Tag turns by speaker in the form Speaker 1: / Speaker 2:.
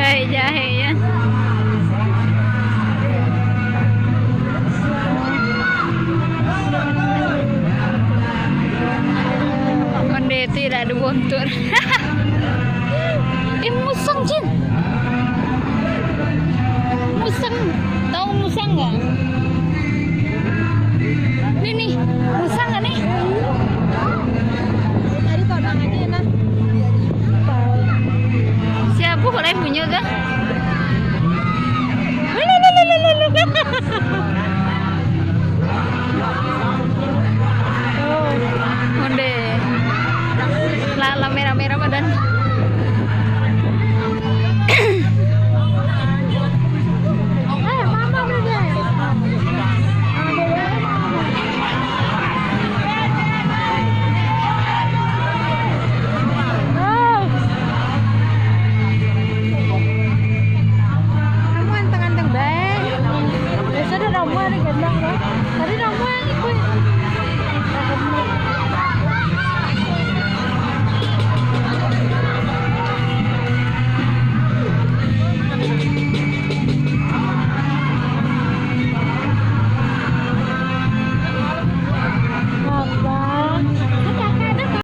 Speaker 1: Jahe-jahe ya. Onde tidak ada bontur. Musang Jin. Musang, tahu musang nggak? Nih, musang nggak nih?
Speaker 2: Tadi todong aja ya, Nan.
Speaker 1: Siapa boleh punya kan? Onde, la merah-merah badan.
Speaker 2: Kamu anteng-anteng baik. Biasa ada ramuan gendang loh. Tadi ramuan ikut.